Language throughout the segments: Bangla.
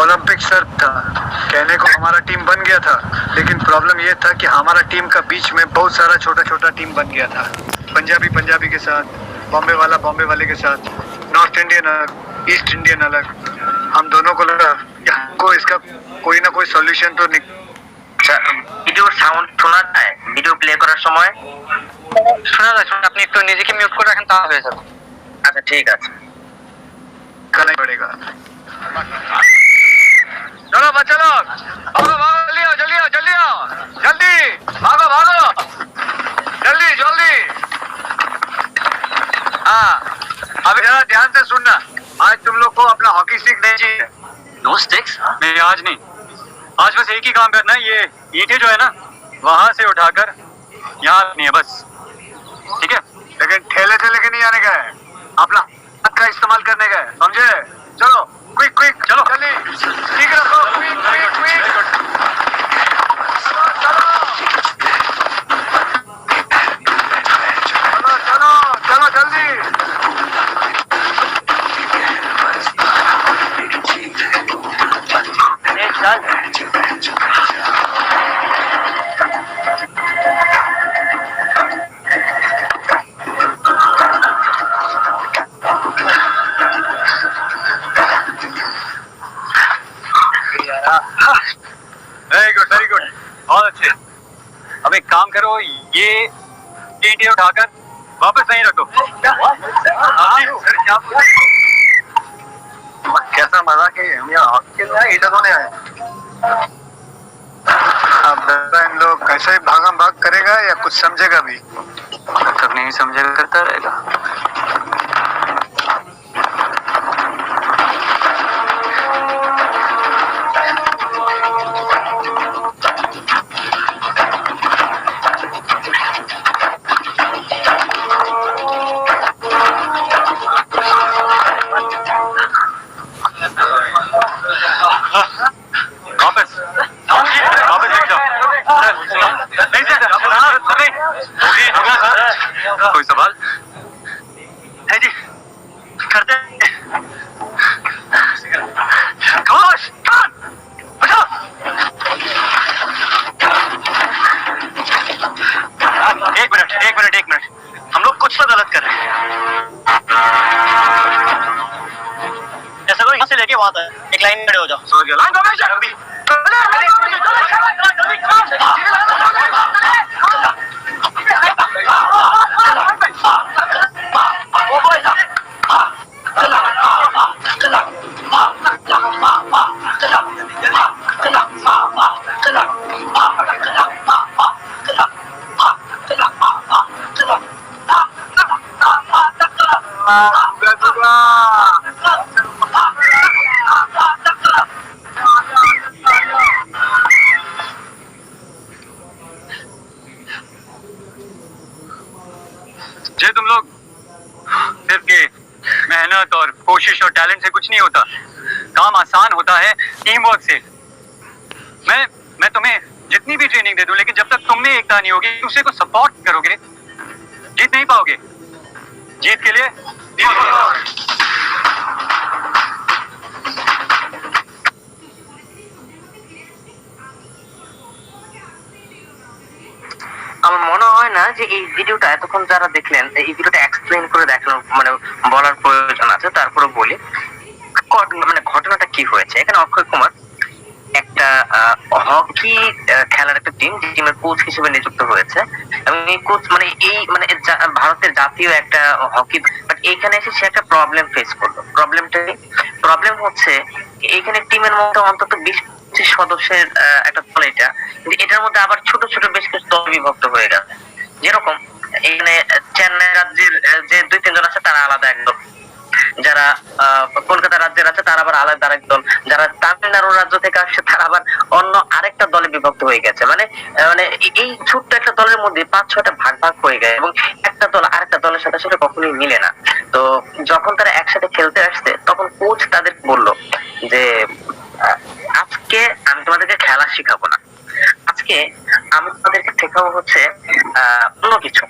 ओलंपिक सर था, कहने को हमारा टीम बन गया था, लेकिन प्रॉब्लम ये था कि हमारा टीम का बीच में बहुत सारा छोटा छोटा टीम बन गया था। पंजाबी के साथ, बॉम्बे वाला बॉम्बे वाले के साथ, नॉर्थ इंडियन अलग, ईस्ट इंडियन अलग। हम दोनों को लगा कि हमको इसका कोई ना कोई सॉल्यूशन तो ভিডিওর সাউন্ড শোনা যায়? ভিডিও প্লে করার সময় শোনা যায়, আপনি একটু নিজেকে মিউট করে রাখেন, তাহলে হয়ে যাবে। আচ্ছা ঠিক আছে। करना ही पड़ेगा। चलो बच्चे लोग, भागो भागो, जल्दी आओ जल्दी आओ जल्दी आओ, जल्दी भागो भागो, जल्दी जल्दी। हाँ, अभी जरा ध्यान से सुनना, आज तुम लोग को अपना हॉकी स्टिक नहीं चाहिए। No sticks? नहीं, आज नहीं। आज बस एक ही काम करना है, ये ईंटें जो है ना वहां से उठाकर यहाँ रखनी है बस, ठीक है? लेकिन ठेले से लेके नहीं आने का है, अपना हाथ का इस्तेमाल करने का है, समझे? चलो क्विक क्विक, चलो जल्दी, ठीक रखो, क्विक क्विक क्विक, चलो चलो चलो चलो जल्दी। वेरी गुड, बहुत अच्छे। अब एक काम करो, ये ईंटें उठाकर वापस नहीं रखो। कैसा मजा कि हम यहाँ हॉकी खेलने आए, इधर होने आए। अब दादा इन लोग कैसे ही भागम भाग करेगा या कुछ समझेगा भी? तब नहीं समझेगा, करता रहेगा। कोई सवाल है जी, करते हैं। खामोश, कान, बजाओ। एक मिनट एक मिनट एक मिनट, हम लोग कुछ तो गलत कर रहे हैं। ऐसा करो, यहाँ से लेके वहां तक एक लाइन में खड़े हो जाओ। समझ गया? लाइन फॉर्मेशन अभी। जे तुम लोग सिर्फ ये मेहनत और कोशिश और टैलेंट से कुछ नहीं होता, काम आसान होता है टीम वर्क से। मैं तुम्हें जितनी भी ट्रेनिंग दे दूं, लेकिन जब तक तुम में एकता नहीं होगी, दूसरे को सपोर्ट करोगे, जीत नहीं पाओगे। जीत के लिए আমার মনে হয় না যে এই ভিডিওটা এতক্ষণ যারা দেখলেন, এই ভিডিওটা এক্সপ্লেইন করে দেখানোর মানে বলার প্রয়োজন আছে। তারপরে বলি মানে ঘটনাটা কি হয়েছে। এখানে অক্ষয় কুমার একটা হকি খেলার একটা টিম, যে টিমের কোচ হিসেবে নিযুক্ত হয়েছে, এবং এই কোচ মানে ভারতের জাতীয় একটা হকি, বাট এইখানে এসে সে একটা প্রবলেম ফেস করলো। প্রবলেম হচ্ছে এইখানে টিমের মধ্যে অন্তত 20-25 সদস্যের একটা দল এটা, কিন্তু এটার মধ্যে আবার ছোট ছোট বেশ কিছু দল বিভক্ত হয়ে গেছে। যেরকম এখানে চেন্নাই রাজ্যের যে 2-3 জন আছে তারা আলাদা একদল, যারা কলকাতা রাজ্যের আছে তারা আবার আলাদা আরেক দল, যারা তামিলনাড়ু রাজ্য থেকে আসছে তারা আবার অন্য আরেকটা দলে বিভক্ত হয়ে গেছে। মানে এই ছোট্ট একটা দলের মধ্যে 5-6টা ভাগ ভাগ হয়ে গেছে, এবং একটা দল আরেকটা দলের সাথে সাথে কখনোই মিলে না। তো যখন তারা একসাথে খেলতে আসছে, তখন কোচ তাদের বললো যে আজকে আমি তোমাদেরকে খেলা শিখাবো না, আজকে আমি তোমাদেরকে শেখাবো হচ্ছে অন্য কিছু।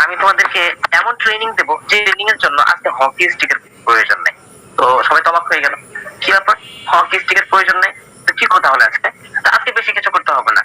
আমি তোমাদেরকে এমন ট্রেনিং দেবো যে ট্রেনিং এর জন্য আজকে হকি স্টিকের প্রয়োজন নেই। তো সবাই তো অবাক হয়ে গেল, কি ব্যাপার, হকি স্টিকের প্রয়োজন নেই, তো কি কথা হলো আজকে? তো আজকে বেশি কিছু করতে হবে না,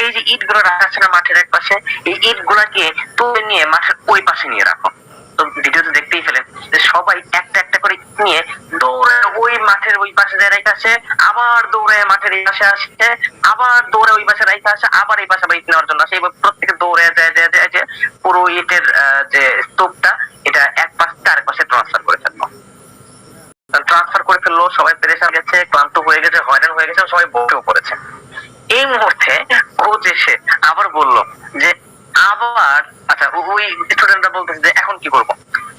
এই যে ইট গুলো রাখা আছে না মাঠের এক পাশে, এই ইট গুলাকে তুলে নিয়ে মাঠের ওই পাশে নিয়ে রাখো। তো ভিডিওতে দেখতেই পেলেন যে সবাই একটা একটা করে ইট নিয়ে দৌড়ে ওই মাঠের ওই পাশে যায় রেখে আসে, আবার দৌড়ে মাঠের এই পাশে আসে, আবার দৌড়ে ওই পাশে রেখে আসে, আবার এই পাশে আবার ইট নেওয়ার জন্য আসে। এবার প্রত্যেকে দৌড়ে যায় যায় যায় যে পুরো ইটের যে স্তূপটা এটা এক পাশ থেকে আরেক পাশে ট্রান্সফার করে ফেললো। সবাই পেরেশান গেছে, ক্লান্ত হয়ে গেছে, হয়রান হয়ে গেছে, সবাই বসেও পড়েছে। এই মুহূর্তে কোচ এসে আবার বলল যে আবার আচ্ছা, ওই স্টুডেন্টরা বলতেছে যে এখন কি করব?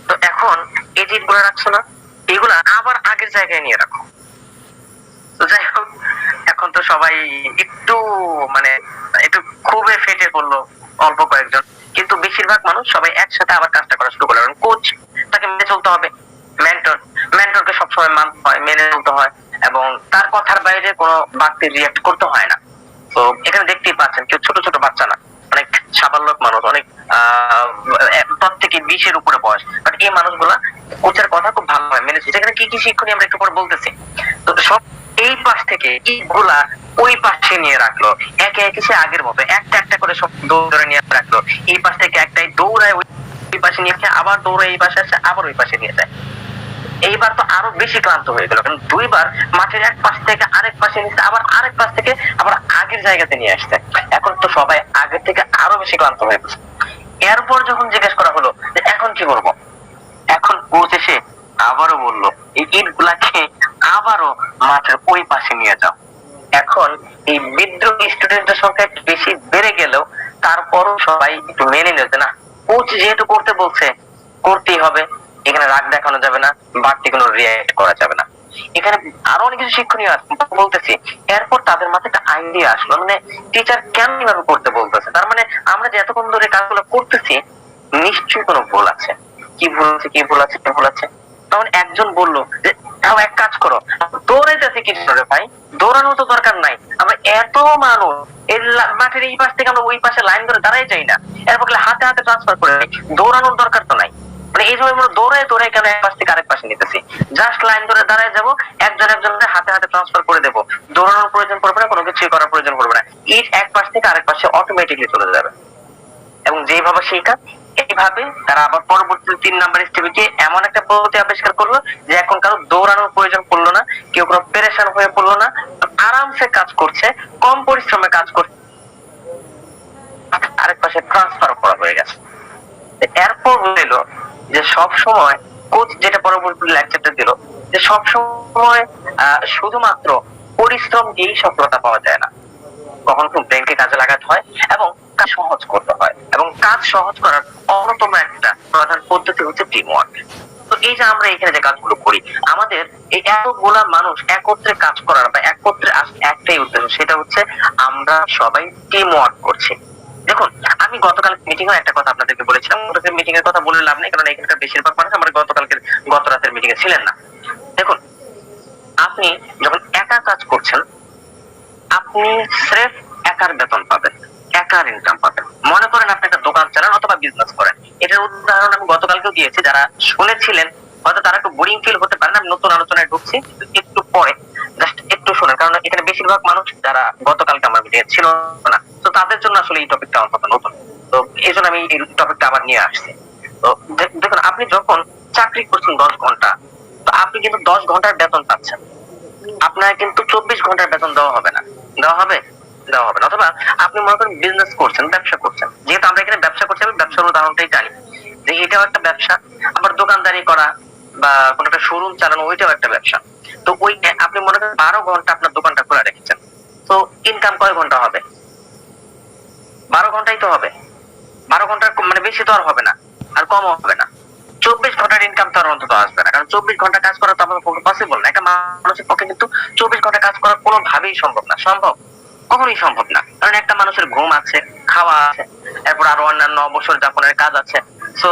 তো এখন এই যে ইটগুলো রাখছো না, এগুলা আবার আগের জায়গায় নিয়ে রাখো। তো যাই হোক, এখন তো সবাই একটু মানে একটু খুবই ফেটে পড়লো, অল্প কয়েকজন, কিন্তু বেশিরভাগ মানুষ সবাই একসাথে আবার কাজটা করা শুরু করলো। কারণ কোচ তাকে মেনে চলতে হবে, মেন্টরকে সবসময় মানতে হয়, মেনে চলতে হয়, এবং তার কথার বাইরে কোনো বাড়তি রিয়াক্ট করতে হয় না। তো এখানে দেখতেই পাচ্ছেন কেউ ছোট ছোট বাচ্চা না, অনেক সাবালক মানুষ, অনেক প্রত্যেকে 20-এর উপরে বয়স, বাট এই মানুষগুলা কোচের কথা খুব ভালোভাবে মেনে চলছে। এখানে কি কি শিক্ষণীয় আমরা একটু পরে বলতেছি। তো সব এই পাশ থেকে ইটগুলা ওই পাশে নিয়ে রাখলো, একে একে সে আগের মতো একটা একটা করে সব দৌড়ে নিয়ে রাখলো। এই পাশ থেকে একটাই দৌড়ায় ওই পাশে নিয়ে আসে, আবার দৌড়ে এই পাশে আসে, আবার ওই পাশে নিয়ে যায়। এইবার তো আরো বেশি ক্লান্ত হয়ে গেল, কারণ দুইবার মাঠের এক পাশ থেকে আরেক পাশে নিচ্ছে, আবার আরেক পাশ থেকে আবার আগের জায়গাতে নিয়ে আসছে। এখন তো সবাই আগের থেকে আরো বেশি ক্লান্ত হয়ে গেছে। এরপর যখন জিজ্ঞেস করা হলো যে এখন কি করবো, এখন কোচ এসে আবারও বললো এই ইট গুলাকে আবারও মাঠের ওই পাশে নিয়ে যাও। এখন এই বিদ্রোহী স্টুডেন্টের সংখ্যা একটু বেশি বেড়ে গেলেও তারপরও সবাই একটু মেনে নিচ্ছে, না কোচ যেহেতু করতে বলছে করতেই হবে, এখানে রাগ দেখানো যাবে না, বাড়তি কোনো রিয়াক্ট করা যাবে না। এখানে আরো অনেক কিছু শিক্ষণীয় আছে বলতেছি। এরপর তাদের মাথায় একটা আইডিয়া আসলো, মানে টিচার কেন এভাবে করতে বলতেছে, তার মানে আমরা যে এতক্ষণ ধরে কাজগুলো করতেছি নিশ্চয়ই কোনো ভুল আছে। কি ভুল আছে, কি ভুল আছে, কি ভুল আছে? তখন একজন বললো যে তাও এক কাজ করো, দৌড়াইতেছি কি জন্য রে ভাই, দৌড়ানোর তো দরকার নাই, আমরা এত মানুষ এই মাঠের এই পাশ থেকে আমরা ওই পাশে লাইন ধরে দাঁড়াই যাই না, এরপর হাতে হাতে ট্রান্সফার করে নিই, দৌড়ানোর দরকার তো নাই। মানে এই সময় আমরা দৌড়ায় দৌড়ায় কেন এক পাশ থেকে আরেক পাশে নিতেছি, জাস্ট লাইন ধরে দাঁড়ায় যাবো, একজন একজনের হাতে হাতে ট্রান্সফার করে দেবো, দৌড়ানোর প্রয়োজন পড়বে না, কোনো কিছু করার প্রয়োজন পড়বে না, ইট এক পাশ থেকে আরেক পাশে অটোমেটিকলি চলে যাবে। এবং যেভাবে শেখা এইভাবে তারা আবার পরবর্তী 3 নাম্বার স্টেপে এমন একটা পদ্ধতি আবিষ্কার করলো যে এখন কারো দৌড়ানোর প্রয়োজন পড়লো না, কেউ কোনো পেরেশান হয়ে পড়লো না, আরামসে কাজ করছে, কম পরিশ্রমে কাজ করছে, আরেক পাশে ট্রান্সফার করা হয়ে গেছে। এরপর বললো যে সব সময় কোচ যেটা পরবর্তী লেকচারটা দিল যে সব সময় শুধুমাত্র পরিশ্রম দিয়েই সফলতা পাওয়া যায় না, কখন খুব ব্রেনকে কাজে লাগাতে হয় এবং কাজ সহজ করতে হয়, এবং কাজ সহজ করার অন্যতম একটা প্রধান পদ্ধতি হচ্ছে টিম ওয়ার্ক। তো এই যে আমরা এখানে যে কাজগুলো করি, আমাদের এই এতগুলা মানুষ একত্রে কাজ করার বা একত্রে একটাই উদ্দেশ্য, সেটা হচ্ছে আমরা সবাই টিম ওয়ার্ক করছি। দেখুন, আমি গতকাল মিটিং এ একটা কথা আপনাদেরকে বলেছিলাম, গতকাল মিটিং এর কথা বলে লাভ নেই, কারণ এখানকার বেশিরভাগ মানুষ আমার গত রাতের মিটিং এ ছিলেন না। দেখুন, আপনি যখন একা কাজ করছেন আপনি স্রেফ একার বেতন পাবেন, একার ইনকাম পাবেন। মনে করেন আপনি একটা দোকান চালান অথবা বিজনেস করেন, এটার উদাহরণ আমি গতকালকেও দিয়েছি, যারা শুনেছিলেন হয়তো তারা একটু বোরিং ফিল হতে পারে, আমি নতুন আলোচনায় ঢুকছি, একটু পরে জাস্ট একটু শোনেন, কারণ এখানে বেশিরভাগ মানুষ যারা গতকালকে আমার মিটিং ছিল না, তো তাদের জন্য আসলে এই টপিকটা অন্তত নতুন, তো এই জন্য আমি এই টপিকটা আবার নিয়ে আসছি। তো দেখুন, আপনি যখন চাকরি করছেন 10 ঘন্টা, তো আপনি কিন্তু 10 ঘন্টার বেতন পাচ্ছেন, আপনার কিন্তু 24 ঘন্টার বেতন দেওয়া হবে না, দেওয়া হবে না। অথবা আপনি মনে করেন বিজনেস করছেন, ব্যবসা করছেন, যেহেতু আমরা এখানে ব্যবসা করছি, আমি ব্যবসার উদাহরণটাই জানি যে এটাও একটা ব্যবসা, আবার দোকানদারি করা বা কোনো একটা শোরুম চালানো ওইটাও একটা ব্যবসা। তো ওই আপনি মনে করেন 12 ঘন্টা আপনার দোকানটা খোলা রেখেছেন, তো ইনকাম কয় ঘন্টা হবে? 12 ঘন্টাই তো হবে। 12 ঘন্টা মানে বেশি তো আর হবে না, আর কমও হবে না। 24 ঘন্টার ইনকাম তো আর অন্তত আসবে না, কারণ 24 ঘন্টা কাজ করা তো আপনার পক্ষে পসিবল না। একটা মানুষের পক্ষে কিন্তু 24 ঘন্টা কাজ করা কোনোভাবেই সম্ভব না, কখনোই সম্ভব না। কারণ একটা মানুষের ঘুম আছে, খাওয়া আছে, এরপর আরো অন্যান্য অবসর যাপনের কাজ আছে। সো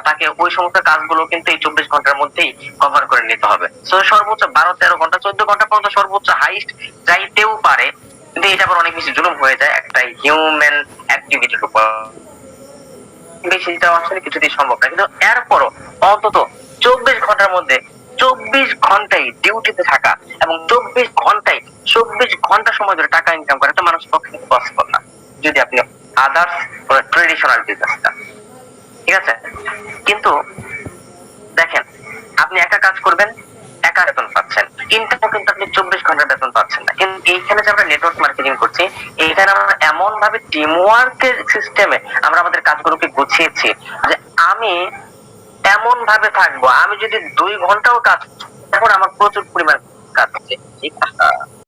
তাকে ওই সমস্ত কাজগুলো কিন্তু এই 24 ঘন্টার মধ্যেই কভার করে নিতে হবে। সো সর্বোচ্চ 12-13 ঘন্টা, 14 ঘন্টা পর্যন্ত সর্বোচ্চ হাইস্ট যাইতেও পারে, কিন্তু এটা আবার অনেক বেশি জুলুম হয়ে যায় একটা হিউম্যান অ্যাক্টিভিটির উপর, বেশি যাওয়া আসলে কিছুতেই সম্ভব না। কিন্তু এরপরও অন্তত 24 ঘন্টার মধ্যে 24 ঘন্টাই ডিউটিতে থাকা এবং 24 ঘন্টা সময় ধরে টাকা ইনকাম করা একটা মানুষের পক্ষে পসিবল না, যদি আপনি আদার্স ট্রেডিশনাল বিজনেসটা, ঠিক আছে। কিন্তু দেখেন, আপনি একা কাজ করবেন, একা বেতন পাচ্ছেন, কিন্তু আপনি 24 ঘন্টা বেতন পাচ্ছেন না। কিন্তু এইখানে যে আমরা নেটওয়ার্ক মার্কেটিং করছি, এইখানে আমরা এমন ভাবে টিম ওয়ার্কের সিস্টেমে আমরা আমাদের কাজগুলোকে গুছিয়েছি যে আমি এমন ভাবে থাকবো, আমি যদি 2 ঘন্টাও কাজ, তারপর আমার প্রচুর পরিমাণ কাজ আছে, ঠিক আছে।